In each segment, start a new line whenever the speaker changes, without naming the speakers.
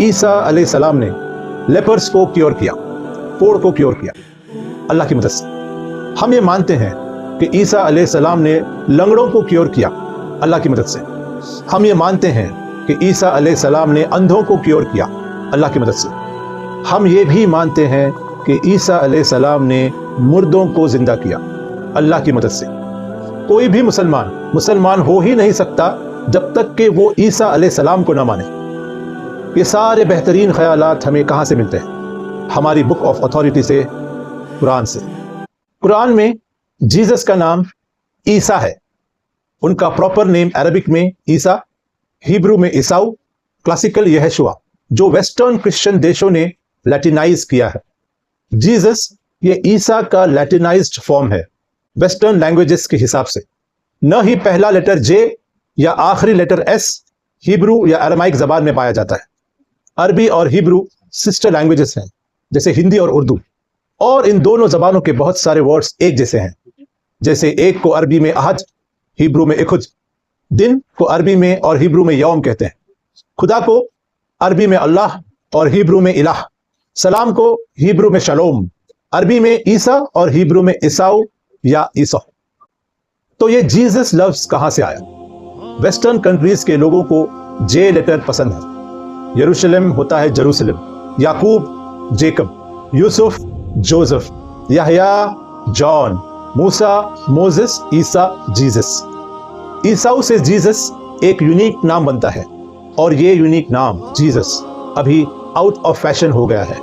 عیسیٰ علیہ السلام نے لیپرز کو کیور کیا، کوڑ کو کیور کیا اللہ کی مدد سے۔ ہم یہ مانتے ہیں کہ عیسیٰ علیہ السلام نے لنگڑوں کو کیور کیا اللہ کی مدد سے۔ ہم یہ مانتے ہیں کہ عیسیٰ علیہ السلام نے اندھوں کو کیور کیا اللہ کی مدد سے۔ ہم یہ بھی مانتے ہیں کہ عیسیٰ علیہ السلام نے مردوں کو زندہ کیا اللہ کی مدد سے۔ کوئی بھی مسلمان ہو ہی نہیں سکتا جب تک کہ وہ عیسیٰ علیہ السلام کو نہ مانے۔ یہ سارے بہترین خیالات ہمیں کہاں سے ملتے ہیں؟ ہماری بک آف اتھارٹی سے، قرآن سے۔ قرآن میں جیزس کا نام عیسیٰ ہے، ان کا پراپر نیم عربک میں عیسیٰ، ہیبرو میں عیساؤ، کلاسیکل یہشوا، جو ویسٹرن کرسچن دیشوں نے لیٹینائز کیا ہے۔ جیزس یہ عیسیٰ کا لیٹینائزڈ فارم ہے ویسٹرن لینگویجز کے حساب سے۔ نہ ہی پہلا لیٹر جے یا آخری لیٹر ایس ہیبرو یا ارمائک زبان میں پایا جاتا ہے۔ عربی اور ہیبرو سسٹر لینگویجز ہیں جیسے ہندی اور اردو، اور ان دونوں زبانوں کے بہت سارے ورڈز ایک جیسے ہیں، جیسے ایک کو عربی میں احد، ہیبرو میں اخج، دن کو عربی میں اور ہیبرو میں یوم کہتے ہیں، خدا کو عربی میں اللہ اور ہیبرو میں الہ، سلام کو ہیبرو میں شلوم، عربی میں عیسیٰ اور ہیبرو میں عیساؤ یا عیسیٰ۔ تو یہ جیزس لفظ کہاں سے آیا؟ ویسٹرن کنٹریز کے لوگوں کو جے لیٹر پسند ہے۔ یروشلم ہوتا ہے جروسلم، یعقوب جیکب، یوسف جوزف، یحییٰ جان، موسیٰ موزس، عیسیٰ جیزس۔ عیساؤ سے جیزس ایک یونیک نام بنتا ہے، اور یہ یونیک نام جیزس ابھی آؤٹ آف فیشن ہو گیا ہے۔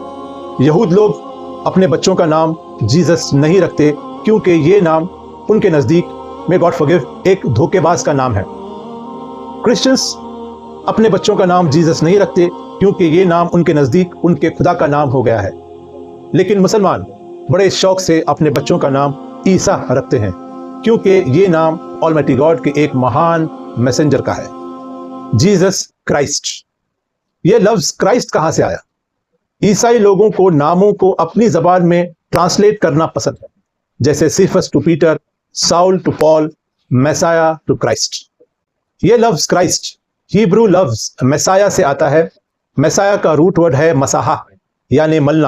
یہود لوگ اپنے بچوں کا نام جیزس نہیں رکھتے کیونکہ یہ نام ان کے نزدیک میں گاڈ فورگیو ایک دھوکے باز کا نام ہے۔ کرسچنز اپنے بچوں کا نام جیزس نہیں رکھتے کیونکہ یہ نام ان کے نزدیک ان کے خدا کا نام ہو گیا ہے۔ لیکن مسلمان بڑے شوق سے اپنے بچوں کا نام عیسیٰ رکھتے ہیں کیونکہ یہ نام آلمائٹی گاڈ کے ایک مہان میسنجر کا ہے، جیزس کرائسٹ۔ یہ لفظ کرائسٹ کہاں سے آیا؟ عیسائی لوگوں کو ناموں کو اپنی زبان میں ٹرانسلیٹ کرنا پسند ہے، جیسے Cephas to Peter, Saul to Paul, Messiah to Christ. یہ لفظ کرائسٹ ہیبرو لفظ میسایا سے آتا ہے۔ میسایا کا روٹ ورڈ ہے مساحہ، یعنی ملنا۔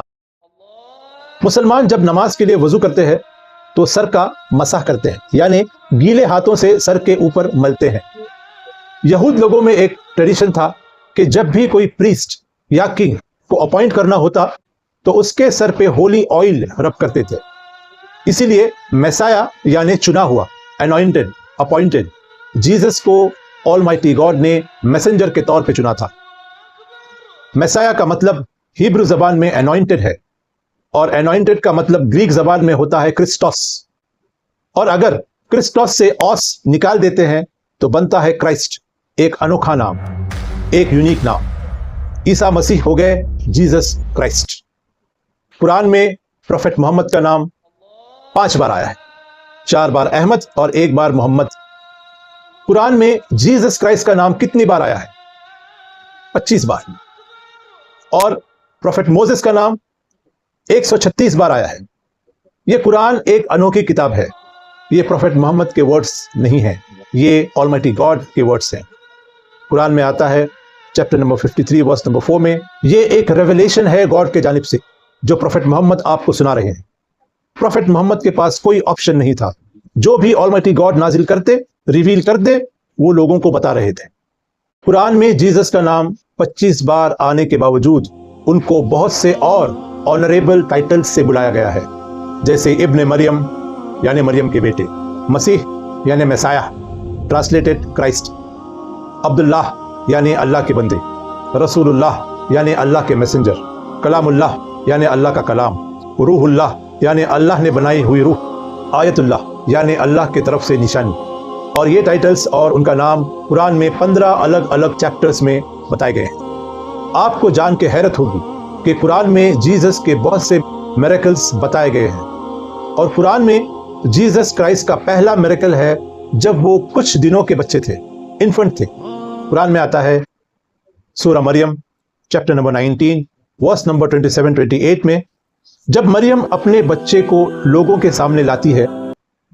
مسلمان جب نماز کے لیے وضو کرتے ہیں تو سر کا مسح کرتے ہیں، یعنی گیلے ہاتھوں سے سر کے اوپر ملتے ہیں۔ یہود لوگوں میں ایک ٹریڈیشن تھا کہ جب بھی کوئی پریسٹ یا کنگ کو اپوائنٹ کرنا ہوتا تو اس کے سر پہ ہولی آئل رب کرتے تھے۔ اسی لیے میسایا یعنی چنا ہوا، انوائنٹڈ، اپوائنٹڈ، جیزس کو آلمائٹی گاڈ نے میسنجر کے طور پہ چنا تھا۔ میسایا کا مطلب ہیبرو زبان میں انوائنٹڈ ہے، اور انوائنٹڈ کا مطلب گریک زبان میں ہوتا ہے کرسٹوس، اور اگر کرسٹوس سے اوس نکال دیتے ہیں تو بنتا ہے کرائسٹ، ایک انوکھا نام، ایک یونیک نام۔ عیسیٰ مسیح ہو گئے جیزس کرائسٹ۔ قرآن میں پروفیٹ محمد کا نام 5 بار آیا ہے، 4 بار احمد اور 1 بار محمد۔ قرآن میں جیزس کرائسٹ کا نام کتنی بار آیا ہے؟ 25 بار۔ اور پروفیٹ موزس کا نام 136 بار آیا ہے۔ یہ قرآن ایک انوکھی کتاب ہے، یہ پروفیٹ محمد کے ورڈز نہیں ہیں، یہ آلمائٹی گاڈ کے ورڈز ہیں۔ قرآن میں آتا ہے چیپٹر نمبر 53 ورس نمبر 4 میں، یہ ایک ریویلیشن ہے گاڈ کے جانب سے جو پروفیٹ محمد آپ کو سنا رہے ہیں۔ پروفیٹ محمد کے پاس کوئی آپشن نہیں تھا، جو بھی آلمائٹی گاڈ نازل کرتے، ریویل کرتے، وہ لوگوں کو بتا رہے تھے۔ قرآن میں جیزس کا نام 25 بار آنے کے باوجود ان کو بہت سے اور آنریبل ٹائٹل سے بلایا گیا ہے، جیسے ابن مریم یعنی مریم کے بیٹے، مسیح یعنی میسایا ٹرانسلیٹڈ کرائسٹ، عبداللہ یعنی اللہ کے بندے، رسول اللہ یعنی اللہ کے میسنجر، کلام اللہ یعنی اللہ کا کلام، روح اللہ یعنی اللہ نے بنائی ہوئی روح، آیت اللہ یعنی اللہ کی طرف سے نشانی۔ اور یہ ٹائٹلز اور ان کا نام قرآن میں 15 الگ الگ چیپٹرز میں بتائے گئے ہیں۔ آپ کو جان کے حیرت ہوگی کہ قرآن میں جیزس کے بہت سے میریکلز بتائے گئے ہیں، اور قرآن میں جیزس کرائسٹ کا پہلا میریکل ہے جب وہ کچھ دنوں کے بچے تھے، انفنٹ تھے۔ قرآن میں آتا ہے سورہ Maryam chapter number 19 verse number 27-28 میں، جب مریم اپنے بچے کو لوگوں کے سامنے لاتی ہے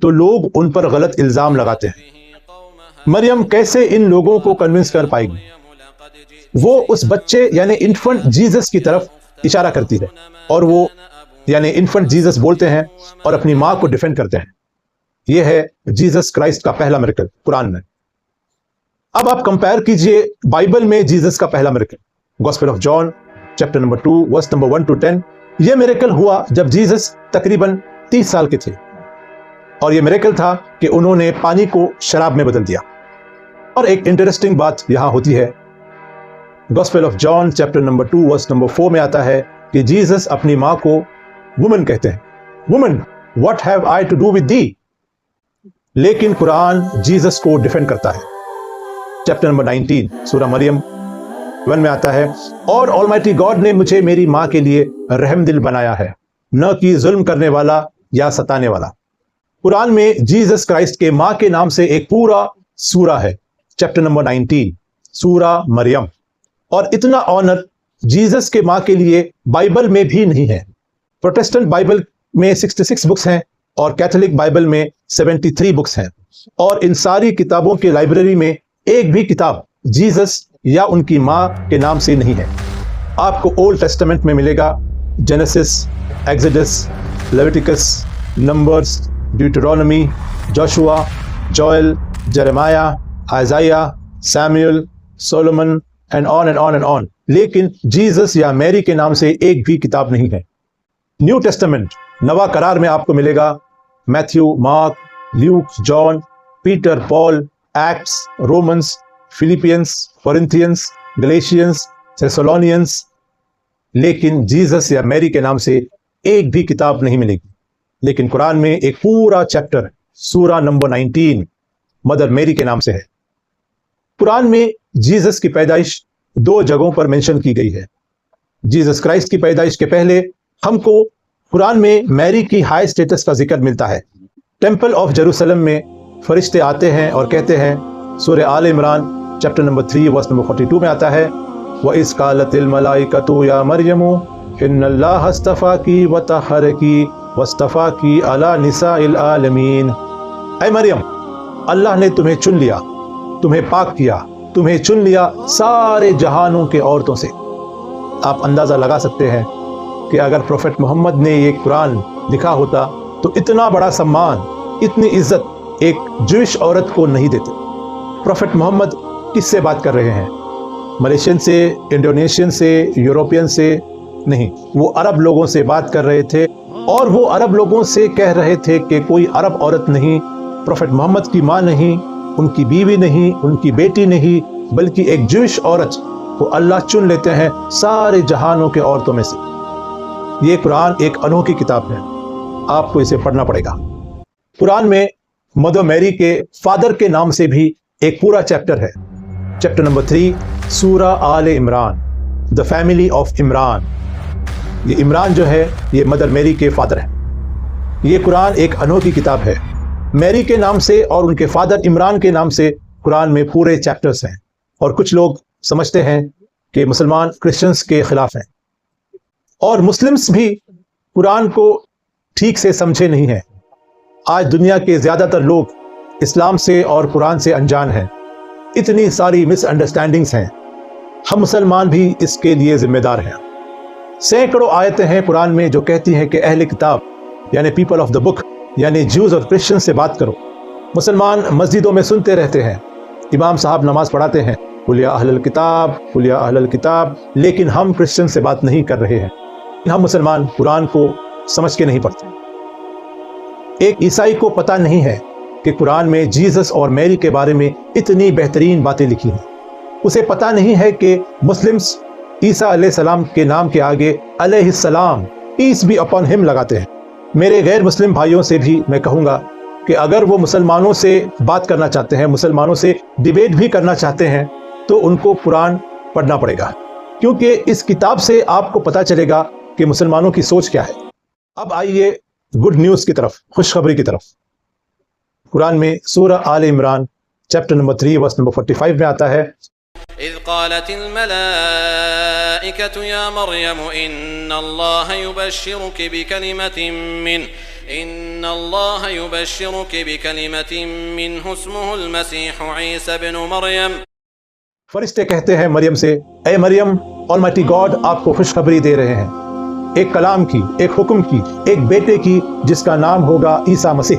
تو لوگ ان پر غلط الزام لگاتے ہیں۔ مریم کیسے ان لوگوں کو کنونس کر پائے گی؟ وہ اس بچے یعنی انفنٹ جیزس کی طرف اشارہ کرتی ہے، اور وہ یعنی انفنٹ جیزس بولتے ہیں اور اپنی ماں کو ڈیفینڈ کرتے ہیں۔ یہ ہے جیزس کرائسٹ کا پہلا میریکل قرآن میں۔ اب آپ کمپیئر کیجئے بائبل میں جیزس کا پہلا miracle, gospel of John chapter number 2 verse number 1 to 10۔ یہ میریکل ہوا جب جیزس تقریباً 30 سال کے تھے، اور یہ میریکل تھا کہ انہوں نے پانی کو شراب میں بدل دیا۔ اور ایک انٹرسٹنگ بات یہاں ہوتی ہے، gospel of John chapter number 2 verse number 4 میں آتا ہے کہ جیزس اپنی ماں کو وومن کہتے ہیں، woman what have I to do with the, لیکن قرآن جیزس کو ڈیفینڈ کرتا ہے۔ چیپٹر نمبر 19 سورہ مریم 1 میں آتا ہے، اور آلمائٹی گاڈ نے مجھے میری ماں کے لیے رحم دل بنایا ہے، نہ کہ ظلم کرنے والا یا ستانے والا۔ قرآن میں جیزس کرائسٹ کے ماں کے نام سے ایک پورا سورہ ہے، چیپٹر نمبر 19 سورہ مریم، اور اتنا آنر جیزس کے ماں کے لیے بائبل میں بھی نہیں ہے۔ پروٹسٹنٹ بائبل میں 66 بکس ہیں، اور کیتھولک بائبل میں 73 بکس ہیں، اور ان ساری کتابوں کے لائبریری میں ایک بھی کتاب جیزس یا ان کی ماں کے نام سے نہیں ہے۔ آپ کو اولڈ ٹیسٹمنٹ میں ملے گا Genesis, Exodus, Leviticus, Numbers, Deuteronomy, Joshua, Joel, Jeremiah, Isaiah, Samuel, Solomon and on and on and on, لیکن جیزس یا میری کے نام سے ایک بھی کتاب نہیں ہے۔ نیو ٹیسٹمنٹ نوا قرار میں آپ کو ملے گا میتھیو، مارک، لیوک، جان، پیٹر، پال، ایکٹس، رومنس، فلیپینس، کورنتھینس، گلیشینس، تھیسالونینس، لیکن جیزس یا میری کے نام سے ایک بھی کتاب نہیں ملے گی۔ لیکن قرآن میں ایک پورا چیپٹر سورہ نمبر 19 مدر میری کے نام سے ہے۔ قرآن میں جیزس کی پیدائش 2 جگہوں پر مینشن کی گئی ہے۔ جیزس کرائسٹ کی پیدائش کے پہلے ہم کو قرآن میں میری کی ہائی سٹیٹس کا ذکر ملتا ہے۔ ٹیمپل آف جیروسلم میں فرشتے آتے ہیں اور کہتے ہیں، سورہ Al Imran chapter number 3 verse number 42 میں آتا ہے، وَإِذْ قَالَتِ الْمَلَائِكَةُ يَا مَرْيَمُ إِنَّ اللَّهَ اصْطَفَاكِ وَطَهَّرَكِ وَاصْطَفَاكِ عَلَى نِسَاءِ الْعَالَمِينَ، اے مریم، اللہ نے تمہیں چن لیا، تمہیں پاک کیا، تمہیں چن لیا سارے جہانوں کے عورتوں سے۔ آپ اندازہ لگا سکتے ہیں کہ اگر پروفیٹ محمد نے یہ قرآن لکھا ہوتا تو اتنا بڑا سمان، اتنی عزت ایک جوش عورت کو نہیں دیتے۔ پروفیٹ محمد کس سے بات کر رہے ہیں؟ ملیشین سے، انڈونیشین سے، یوروپین سے نہیں، وہ عرب لوگوں سے بات کر رہے تھے، اور وہ عرب لوگوں سے کہہ رہے تھے کہ کوئی عرب عورت نہیں، پروفیٹ محمد کی ماں نہیں، ان کی بیوی نہیں، ان کی بیٹی نہیں، بلکہ ایک جوش عورت کو اللہ چن لیتے ہیں سارے جہانوں کے عورتوں میں سے۔ یہ قرآن ایک انوکھی کتاب ہے، آپ کو اسے پڑھنا پڑے گا۔ قرآن میں مدر میری کے فادر کے نام سے بھی ایک پورا چیپٹر ہے، چیپٹر نمبر 3 سورہ Al Imran, the family of Imran. یہ عمران جو ہے یہ مدر میری کے فادر ہے۔ یہ قرآن ایک انوکھی کتاب ہے، میری کے نام سے اور ان کے فادر عمران کے نام سے قرآن میں پورے چیپٹرز ہیں، اور کچھ لوگ سمجھتے ہیں کہ مسلمان کرسچنز کے خلاف ہیں، اور مسلمز بھی قرآن کو ٹھیک سے سمجھے نہیں ہیں۔ آج دنیا کے زیادہ تر لوگ اسلام سے اور قرآن سے انجان ہیں، اتنی ساری مس انڈرسٹینڈنگز ہیں، ہم مسلمان بھی اس کے لیے ذمہ دار ہیں۔ سینکڑوں آیتیں ہیں قرآن میں جو کہتی ہیں کہ اہل کتاب یعنی پیپل آف دا بک یعنی جوز اور کرسچن سے بات کرو۔ مسلمان مسجدوں میں سنتے رہتے ہیں، امام صاحب نماز پڑھاتے ہیں، قل یا اہل الکتاب، قل یا اہل الکتاب، لیکن ہم کرسچن سے بات نہیں کر رہے ہیں۔ ہم مسلمان قرآن کو سمجھ کے نہیں پڑھتے۔ ایک عیسائی کو پتہ نہیں ہے کہ قرآن میں جیزس اور میری کے بارے میں اتنی بہترین باتیں لکھی ہیں۔ اسے پتہ نہیں ہے کہ مسلمز عیسیٰ علیہ السلام کے نام کے آگے علیہ السلام، پیس بی اپون ہم لگاتے ہیں۔ میرے غیر مسلم بھائیوں سے بھی میں کہوں گا کہ اگر وہ مسلمانوں سے بات کرنا چاہتے ہیں، مسلمانوں سے ڈیبیٹ بھی کرنا چاہتے ہیں، تو ان کو قرآن پڑھنا پڑے گا، کیونکہ اس کتاب سے آپ کو پتہ چلے گا کہ مسلمانوں کی سوچ کیا ہے۔ اب آئیے گڈ نیوز کی طرف، خوشخبری کی طرف۔ قرآن میں سورہ Al Imran chapter number 3 verse number 45 میں آتا ہے،
اذ قالت الملائكة يا مريم ان الله يبشرك بكلمة منه اسمه المسيح عيسى بن مريم
فرشتے کہتے ہیں مریم سے، اے مریم، آلمائٹی گاڈ آپ کو خوشخبری دے رہے ہیں ایک کلام کی، ایک حکم کی، ایک بیٹے کی جس کا نام ہوگا عیسیٰ مسیح،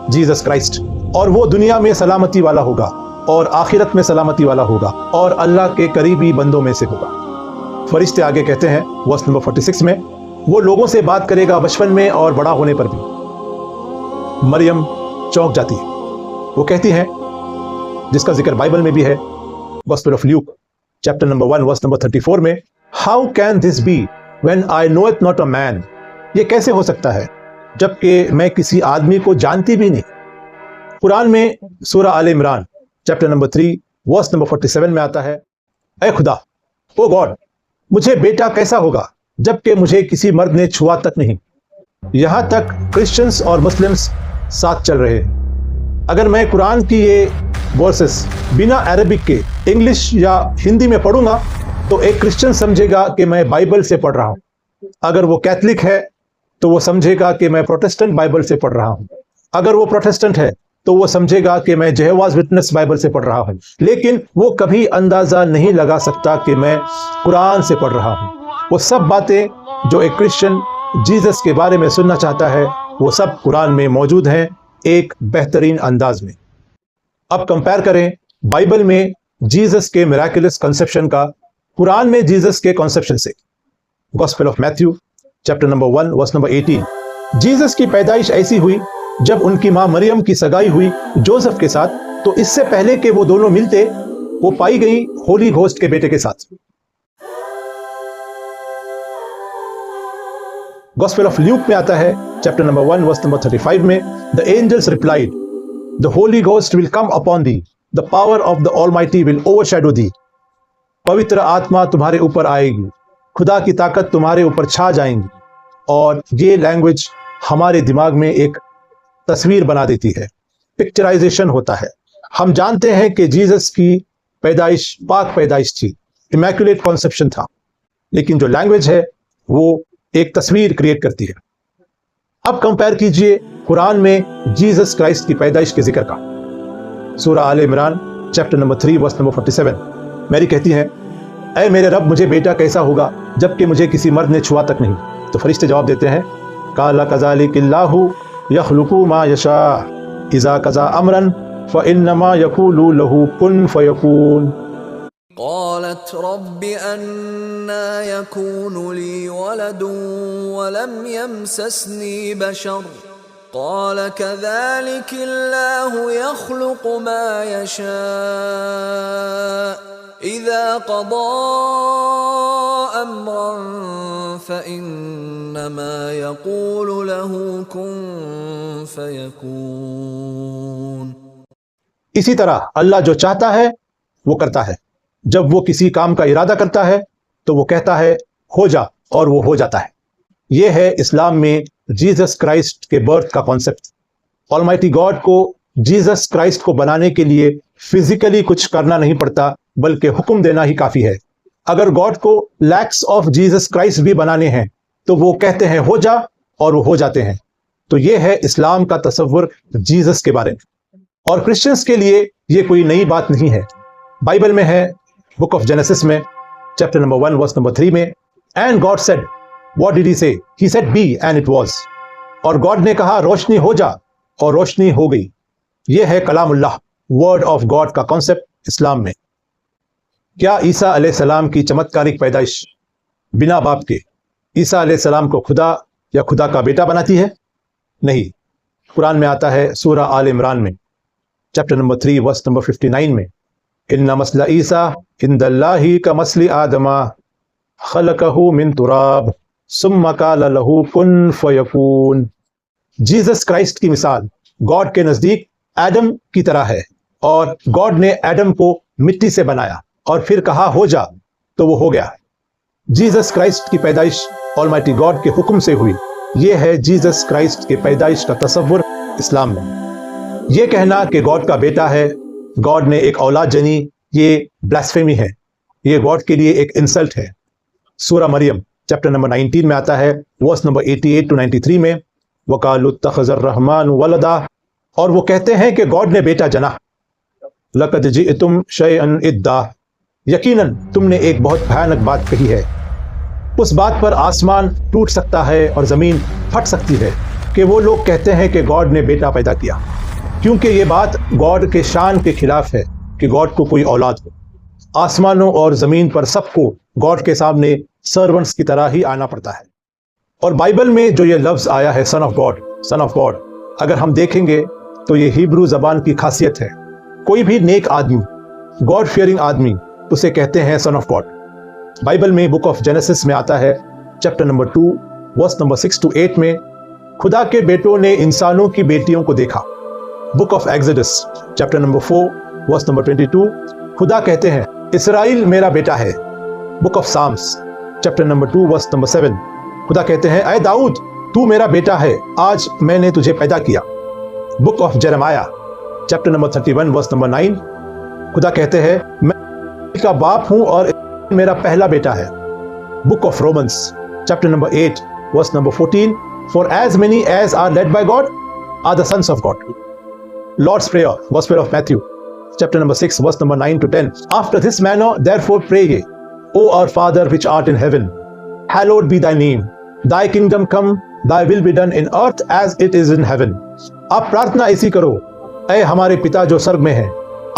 جیزس کرائسٹ، اور وہ دنیا میں سلامتی والا ہوگا اور آخرت میں سلامتی والا ہوگا اور اللہ کے قریبی بندوں میں سے ہوگا۔ فرشتے آگے کہتے ہیں ورس نمبر 46 میں، وہ لوگوں سے بات کرے گا بچپن میں اور بڑا ہونے پر بھی۔ مریم چونک جاتی ہے، وہ کہتی ہے، جس کا ذکر بائبل میں بھی ہے، gospel of Luke chapter number 1 verse number 34 میں، how can this be when I know it not a man, یہ کیسے ہو سکتا ہے جبکہ میں کسی آدمی کو جانتی بھی نہیں۔ قرآن میں سورہ Al Imran chapter number 3 verse number 47 میں آتا ہے، اے خدا، او گاڈ، مجھے بیٹا کیسا ہوگا جبکہ مجھے کسی مرد نے چھوا تک نہیں۔ یہاں تک کرسچنز اور مسلمز ساتھ چل رہے ہیں۔ اگر میں قرآن کی یہ ورسز بنا عربک کے انگلش یا ہندی میں پڑھوں گا تو ایک کرسچن سمجھے گا کہ میں بائبل سے پڑھ رہا ہوں، اگر وہ کیتھولک ہے تو وہ سمجھے گا کہ میں پروٹسٹنٹ بائبل سے پڑھ رہا ہوں، اگر وہ پروٹسٹنٹ ہے تو وہ سمجھے گا کہ میں جہوواز وٹنس بائبل سے پڑھ رہا ہوں، لیکن وہ کبھی اندازہ نہیں لگا سکتا کہ میں قرآن سے پڑھ رہا ہوں۔ وہ سب باتیں جو ایک کرسچن جیزس کے بارے میں سننا چاہتا ہے وہ سب قرآن میں موجود ہیں ایک بہترین انداز میں۔ اب کمپیئر کریں بائبل میں جیزس کے میراکلس کنسپشن کا قرآن میں جیزس کے کنسپشن سے۔ Gospel of Matthew chapter number 1 verse number 18، Jesus کی پیدائش ایسی ہوئی جب ان کی ماں مریم کی سگائی ہوئی جوزف کے ساتھ، تو اس سے پہلے کہ وہ دونوں ملتے وہ پائی گئی ہولی گھوسٹ کے بیٹے کے ساتھ۔ گوسپل آف لیوک میں آتا ہے چیپٹر نمبر 1 ورس نمبر 35 میں، the angels replied, the Holy Ghost will come upon thee, the power of the Almighty will overshadow thee۔ پوتر آتما تمہارے اوپر آئے گی، خدا کی طاقت تمہارے اوپر چھا جائیں گی، اور یہ لینگویج ہمارے دماغ میں ایک تصویر بنا دیتی ہے، پکچرائزیشن ہوتا ہے۔ ہم جانتے ہیں کہ جیزس کی پیدائش پاک پیدائش تھی، امیکولیٹ کنسپشن تھا، لیکن جو لینگویج ہے وہ ایک تصویر کریٹ کرتی ہے۔ اب کمپیئر کیجئے قرآن میں جیزس کرائسٹ کی پیدائش کے ذکر کا۔ سورہ Al Imran chapter number 3 verse number 47، Mary کہتی ہے، اے میرے رب، مجھے بیٹا کیسا ہوگا جبکہ مجھے کسی مرد نے چھوا تک نہیں۔ تو فرشتے جواب دیتے ہیں، قال کذالک اللہ یخلق ما یشاء اذا قضى امرا فانما یقول له کن فیکون۔
قالت رب أنا يكون لي ولد ولم يمسسني بشر قال كذلك الله يخلق ما يشاء إذا قضى أمرا فإنما يقول له كن فيكون۔
اسی طرح اللہ جو چاہتا ہے وہ کرتا ہے، جب وہ کسی کام کا ارادہ کرتا ہے تو وہ کہتا ہے ہو جا، اور وہ ہو جاتا ہے۔ یہ ہے اسلام میں جیزس کرائسٹ کے برتھ کا کانسیپٹ۔ آلمائٹی گاڈ کو جیزس کرائسٹ کو بنانے کے لیے فزیکلی کچھ کرنا نہیں پڑتا، بلکہ حکم دینا ہی کافی ہے۔ اگر گاڈ کو لیکس آف جیزس کرائسٹ بھی بنانے ہیں تو وہ کہتے ہیں ہو جا، اور وہ ہو جاتے ہیں۔ تو یہ ہے اسلام کا تصور جیزس کے بارے میں، اور کرسچنز کے لیے یہ کوئی نئی بات نہیں ہے۔ بائبل میں ہے بک آف جینیسس میں چیپٹر نمبر 1 ورس نمبر 3 میں، and God said, what did he say? He said be and it was. اور گاڈ نے کہا روشنی ہو جا، اور روشنی ہو گئی۔ یہ ہے کلام اللہ، ورڈ آف گاڈ کا کانسیپٹ اسلام میں۔ کیا عیسیٰ علیہ السلام کی چمتکارک پیدائش بنا باپ کے عیسیٰ علیہ السلام کو خدا یا خدا کا بیٹا بناتی ہے؟ نہیں۔ قرآن میں آتا ہے سورہ آل عمران میں چیپٹر نمبر 3 ورس نمبر 59 میں، ان مثل عیسیٰ عند اللہ کمثل آدم خلقہ من تراب ثم قال له کن فیکون۔ جیزس کرائسٹ کی مثال گاڈ کے نزدیک ایڈم کی طرح ہے، اور گاڈ نے ایڈم کو مٹی سے بنایا اور پھر کہا ہو جا، تو وہ ہو گیا۔ جیزس کرائسٹ کی پیدائش آلمائٹی گاڈ کے حکم سے ہوئی۔ یہ ہے جیزس کرائسٹ کے پیدائش کا تصور اسلام میں۔ یہ کہنا کہ گاڈ کا بیٹا ہے، گاڈ نے ایک اولاد جنی، یہ بلاسفیمی ہے، یہ گاڈ کے لیے ایک انسلٹ ہے۔ سورہ مریم چیپٹر نمبر 19 میں آتا ہے ورس نمبر 88 to 93 میں، وَقَالُوا اتَّخَذَ الرَّحْمَنُ وَلَدًا، اور وہ کہتے ہیں کہ گاڈ نے بیٹا جنا۔ لَقَدْ جِئْتُمْ شَيْئًا إِدًّا، یقیناً تم نے ایک بہت بھیانک بات کہی ہے. اس بات پر آسمان ٹوٹ سکتا ہے اور زمین پھٹ سکتی ہے کہ وہ لوگ کہتے ہیں کہ گاڈ نے بیٹا پیدا کیا، کیونکہ یہ بات گاڈ کے شان کے خلاف ہے کہ گاڈ کو کوئی اولاد ہو. آسمانوں اور زمین پر سب کو گاڈ کے سامنے سرونٹس کی طرح ہی آنا پڑتا ہے. اور بائبل میں جو یہ لفظ آیا ہے سن آف گاڈ، اگر ہم دیکھیں گے تو یہ ہیبرو زبان کی خاصیت ہے. کوئی بھی نیک آدمی، گاڈ فیئرنگ آدمی، اسے کہتے ہیں سن آف گاڈ. بائبل میں بک آف جینیسس میں آتا ہے chapter number 2 verse number 6 to 8 میں خدا کے بیٹوں نے انسانوں کی بیٹیوں کو دیکھا. Book of Exodus chapter number 4 verse number 22 خدا کہتے ہیں اسرائیل میرا بیٹا ہے. Book of Psalms chapter number 2 verse number 7 خدا کہتے ہیں اے داؤد تو میرا بیٹا ہے، آج میں نے تجھے پیدا کیا. Book of Jeremiah chapter number 31 verse number 9 خدا کہتے ہیں میں کا باپ ہوں اور میرا پہلا بیٹا ہے. Book of Romans chapter number 8 verse number 14 for as many as are led by God are the sons of God. Lord's Prayer, Gospel of Matthew chapter number 6 verse number 9 to 10. After this manner therefore pray ye, O our Father which art in heaven, hallowed be thy name, thy kingdom come, thy will be done in earth as it is in heaven. آپ پرارتھنا ایسی کرو، اے ہمارے پتا جو سرگ میں ہیں،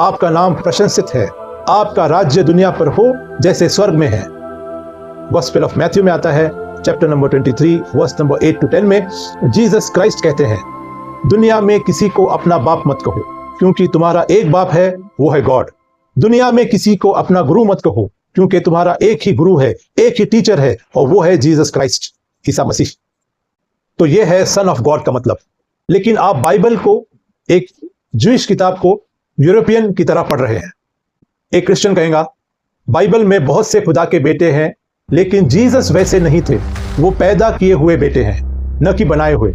آپ کا نام پرشنست ہے، آپ کا راجیہ دنیا پر ہو جیسے سورگ میں ہے. گوسپل آف میتھیو میں آتا ہے chapter number 23 verse number 8 to 10 میں جیسس کرائسٹ کہتے ہیں دنیا میں کسی کو اپنا باپ مت کہو کیونکہ تمہارا ایک باپ ہے، وہ ہے گاڈ. دنیا میں کسی کو اپنا گرو مت کہو کیونکہ تمہارا ایک ہی گرو ہے، ایک ہی ٹیچر ہے، اور وہ ہے جیسس کرائسٹ، عیسیٰ مسیح. تو یہ ہے سن آف گاڈ کا مطلب. لیکن آپ بائبل کو، ایک جوئش کتاب کو یورپین کی طرح پڑھ رہے ہیں. ایک کرسچن کہے گا بائبل میں بہت سے خدا کے بیٹے ہیں لیکن جیسس ویسے نہیں تھے، وہ پیدا کیے ہوئے بیٹے ہیں نہ کہ بنائے ہوئے.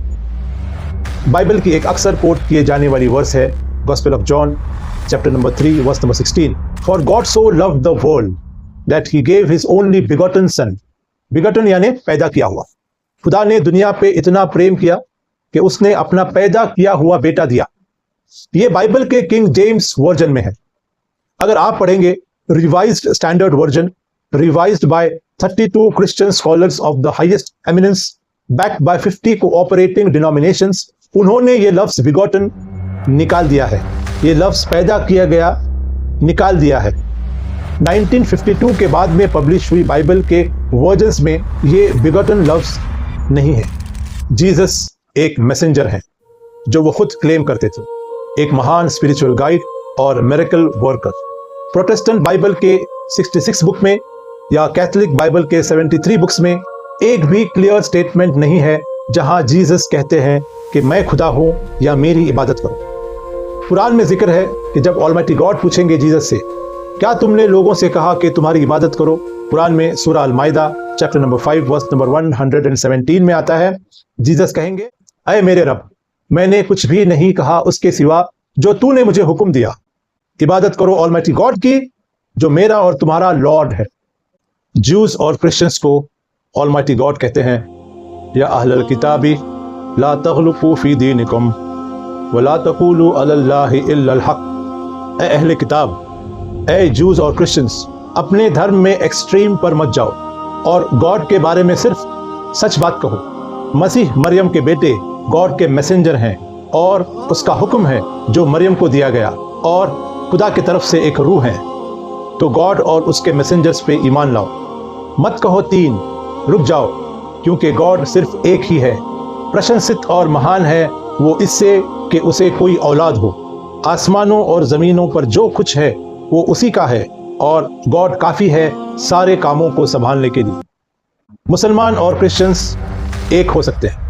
بائبل کی ایک اکثر کوٹ کیے جانے والی ورس ہے gospel of John chapter number 3 verse number 16 For God so loved the world that he gave his only begotten son. begotten یعنی پیدا کیا ہوا. خدا نے دنیا پہ اتنا پریم کیا کہ اس نے اپنا پیدا کیا ہوا بیٹا دیا. یہ بائبل کے کنگ جیمز ورژن میں ہے. اگر آپ پڑھیں گے revised standard version revised by 32 Christian scholars of the highest eminence, backed by 50 cooperating denominations, انہوں نے یہ لفظ begotten نکال دیا ہے. یہ لفظ پیدا کیا گیا نکال دیا ہے. 1952 کے بعد میں پبلش ہوئی بائبل کے ورژنز میں یہ begotten لفظ نہیں ہے. جیسس ایک میسنجر ہیں جو وہ خود کلیم کرتے تھے، ایک مہان اسپرچول گائیڈ اور میریکل ورکر. پروٹسٹنٹ بائبل کے 66 بک میں یا کیتھولک بائبل کے 73 بکس میں ایک بھی کلیئر سٹیٹمنٹ نہیں ہے جہاں جیسس کہتے ہیں کہ میں خدا ہوں یا میری عبادت کرو. قرآن میں ذکر ہے کہ جب آلمائٹی گاڈ پوچھیں گے جیسس سے کیا تم نے لوگوں سے کہا کہ تمہاری عبادت کرو، قرآن میں سورہ المائدہ چیپٹر نمبر 5 ورس نمبر 117 میں آتا ہے جیسس کہیں گے اے میرے رب، میں نے کچھ بھی نہیں کہا اس کے سوا جو تو نے مجھے حکم دیا، عبادت کرو آلمائٹی گاڈ کی جو میرا اور تمہارا لارڈ ہے. جوز اور کرسچنز کو آلمائٹی گاڈ کہتے ہیں یا اہل الکتاب لا تغلقوا فی دینکم ولا تقولوا علی اللہ الا الحق. اے اہل کتاب، اے جوز اور کرسچنز، اپنے دھرم میں ایکسٹریم پر مت جاؤ اور گاڈ کے بارے میں صرف سچ بات کہو. مسیح مریم کے بیٹے گاڈ کے میسنجر ہیں اور اس کا حکم ہے جو مریم کو دیا گیا اور خدا کی طرف سے ایک روح ہے. تو گاڈ اور اس کے میسنجرز پہ ایمان لاؤ. مت کہو 3، رک جاؤ، کیونکہ گاڈ صرف ایک ہی ہے. پرشنست اور مہان ہے وہ اس سے کہ اسے کوئی اولاد ہو. آسمانوں اور زمینوں پر جو کچھ ہے وہ اسی کا ہے اور گاڈ کافی ہے سارے کاموں کو سنبھالنے کے لیے. مسلمان اور کرسچنز ایک ہو سکتے ہیں.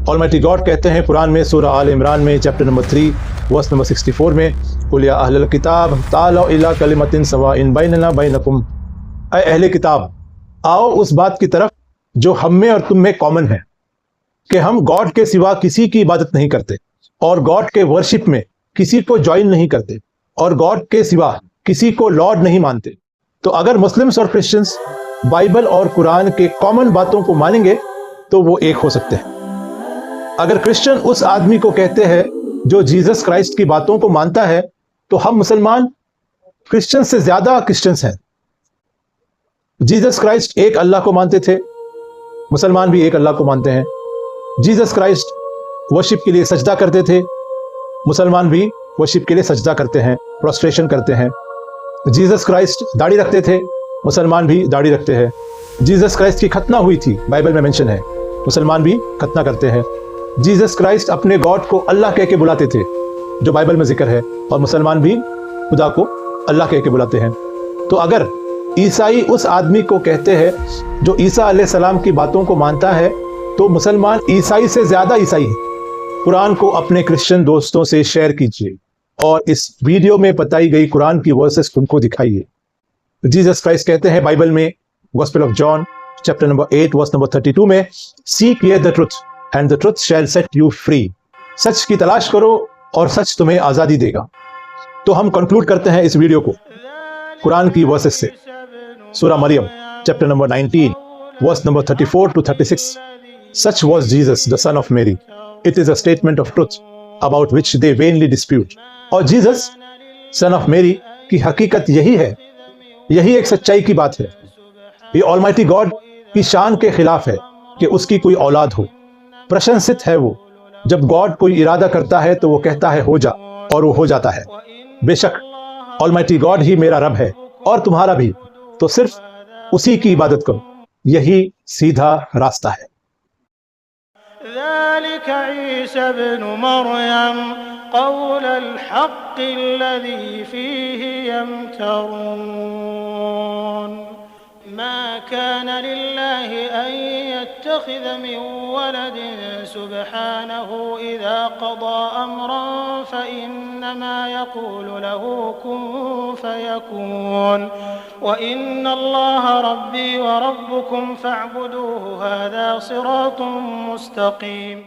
آلمائٹی گاڈ کہتے ہیں قرآن میں سورہ آل عمران میں چیپٹر نمبر 3 ورس نمبر 64 میں قل یا اہل الکتاب تعالوا الی کلمۃ سواء بیننا بینکم. اے اہل کتاب، آؤ اس بات کی طرف جو ہم میں اور تم میں کامن ہے کہ ہم گاڈ کے سوا کسی کی عبادت نہیں کرتے اور گاڈ کے ورشپ میں کسی کو جوائن نہیں کرتے اور گاڈ کے سوا کسی کو لارڈ نہیں مانتے. تو اگر مسلمس اور کرسچنز بائبل اور قرآن کے کامن باتوں کو مانیں گے تو وہ ایک ہو سکتے ہیں. اگر کرسچن اس آدمی کو کہتے ہیں جو جیسس کرائسٹ کی باتوں کو مانتا ہے تو ہم مسلمان کرسچن سے زیادہ کرسچنس ہیں. جیسس کرائسٹ ایک اللہ کو مانتے تھے, مسلمان بھی ایک اللہ کو مانتے ہیں. جیسس کرائسٹ ورشپ کے لیے سجدہ کرتے تھے, مسلمان بھی ورشپ کے لیے سجدہ کرتے ہیں, پروسٹریشن کرتے ہیں. جیسس کرائسٹ داڑھی رکھتے تھے, مسلمان بھی داڑھی رکھتے ہیں. جیسس کرائسٹ کی ختنہ ہوئی تھی, بائبل میں مینشن ہے, مسلمان بھی ختنہ کرتے ہیں. جیسس کرائسٹ اپنے گاڈ کو اللہ کہہ کے بلاتے تھے, جو بائبل میں ذکر ہے, اور مسلمان بھی خدا کو اللہ کہہ کے بلاتے ہیں. تو اگر عیسائی اس آدمی کو کہتے ہیں جو عیسیٰ علیہ السلام کی باتوں کو مانتا ہے, تو مسلمان عیسائی سے زیادہ عیسائی ہے. قرآن کو اپنے کرسچن دوستوں سے شیئر کیجیے اور اس ویڈیو میں بتائی گئی قرآن کی ورسز ان کو دکھائیے. جیسس کرائسٹ کہتے ہیں بائبل میں, gospel of John chapter number 8 verse number 32 میں, سیک ye the truth and the truth shall set you free. سچ کی تلاش کرو اور سچ تمہیں آزادی دے گا. تو ہم کنکلوڈ کرتے ہیں اس ویڈیو کو قرآن کی ورسز سے. سورہ Maryam chapter number 19 verse number 34 to 36. Such was Jesus, the son of Mary. It is a statement of truth about which they vainly dispute. اور جیسس سن آف میری کی حقیقت یہی ہے, یہی ایک سچائی کی بات ہے. یہ آلمائٹی گاڈ کی شان کے خلاف ہے کہ اس کی کوئی اولاد ہو. پرشنست ہے وہ, جب گاڈ کوئی ارادہ کرتا ہے تو وہ کہتا ہے ہو جا, اور وہ ہو جاتا ہے. بے شک آلمائٹی گاڈ ہی میرا رب ہے اور تمہارا بھی, تو صرف اسی کی عبادت کرو, یہی سیدھا راستہ ہے.
ذلك عيسى ابن مريم قول الحق الذي فيه يمترون ما كان لله أن يتخذ من ولد سبحانه إذا قضى أمرا فإنما يقول له كن فيكون وإن الله ربي وربكم فاعبدوه هذا صراط مستقيم.